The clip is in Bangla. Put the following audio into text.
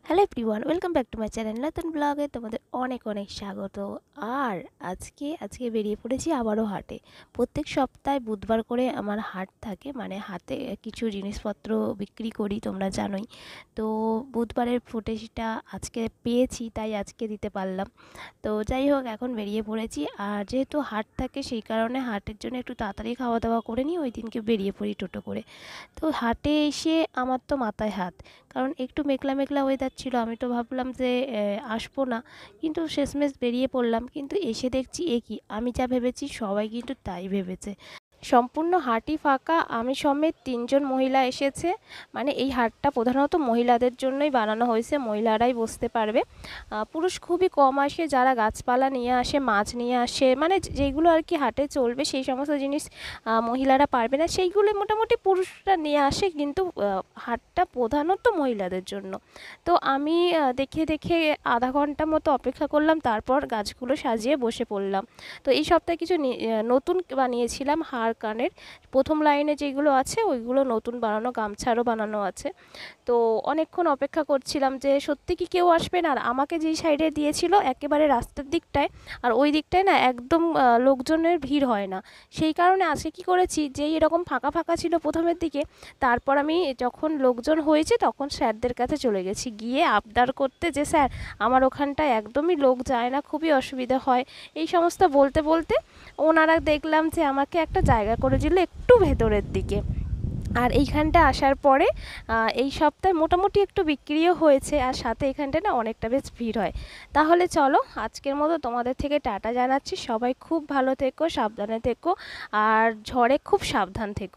Hello everyone, welcome back to my channel. নতুন ব্লগে তোমাদের অনেক অনেক স্বাগত। আর আজকে বেরিয়ে পড়েছি আবারও হাটে। প্রত্যেক সপ্তাহে বুধবার করে আমার হাট থাকে, মানে হাতে কিছু জিনিসপত্র বিক্রি করি, তোমরা জানোই। তো বুধবারের ফুটেজটা আজকে পেয়েছি, তাই আজকে দিতে পারলাম। তো যাই হোক, এখন বেরিয়ে পড়েছি। আর যেহেতু হাট থাকে, সেই কারণে হাটের জন্য একটু তাড়াতাড়ি খাওয়া দাওয়া করে নিই, ওই দিনকে বেরিয়ে পড়ি টোটো করে। তো হাটে এসে আমার তো মাথায় হাত, কারণ একটু মেঘলা মেঘলা ওয়েদার ছিল। আমি তো ভাবলাম যে আসবো না, কিন্তু শেষমেশ বেরিয়ে পড়লাম। কিন্তু এসে দেখছি এ কি, আমি যা ভেবেছি সবাই কিন্তু তাই ভেবেছে। সম্পূর্ণ হাটই ফাঁকা, আমি সমেত ৩ জন মহিলা এসেছে। মানে এই হাটটা প্রধানত মহিলাদের জন্যই বানানো হয়েছে, মহিলারাই বসতে পারবে। পুরুষ খুবই কম আসে, যারা গাছপালা নিয়ে আসে, মাছ নিয়ে আসে, মানে যেগুলো আর কি হাটে চলবে সেই সমস্ত জিনিস মহিলারা পারবে না, সেইগুলো মোটামুটি পুরুষরা নিয়ে আসে। কিন্তু হাটটা প্রধানত মহিলাদের জন্য। তো আমি দেখে দেখে আধা ঘন্টা মতো অপেক্ষা করলাম, তারপর গাছগুলো সাজিয়ে বসে পড়লাম। তো এই সপ্তাহে কিছু নতুন বানিয়েছিলাম হার কানের। প্রথম লাইনে যেগুলো আছে ওইগুলো নতুন বানানো, গামছারও বানানো আছে। তো অনেকক্ষণ অপেক্ষা করছিলাম যে সত্যি কি কেউ আসবে না। আর আমাকে যেই সাইডে দিয়েছিল একেবারে রাস্তার দিকটায়, আর ওই দিকটায় না একদম লোকজনের ভিড় হয় না। সেই কারণে আজকে কি করেছি, যেই এরকম ফাঁকা ফাঁকা ছিল প্রথমের দিকে, তারপর আমি যখন লোকজন হয়েছে তখন স্যারদের কাছে চলে গেছি, গিয়ে আবদার করতে যে স্যার আমার ওখানটায় একদমই লোক যায় না, খুবই অসুবিধা হয়। এই সমস্ত বলতে বলতে ওনারা দেখলাম যে আমাকে একটা জায়গা করে দিল একটু ভেতরের দিকে। আর এইখানটা আসার পরে এই সপ্তাহে মোটামুটি একটু বিক্রিও হয়েছে, আর সাথে এখানটা না অনেকটা বেশ ভিড় হয়। তাহলে চলো, আজকের মতো তোমাদের থেকে টাটা জানাচ্ছি। সবাই খুব ভালো থেকো, সাবধানে থেকো, আর ঝড়ে খুব সাবধান থেকো।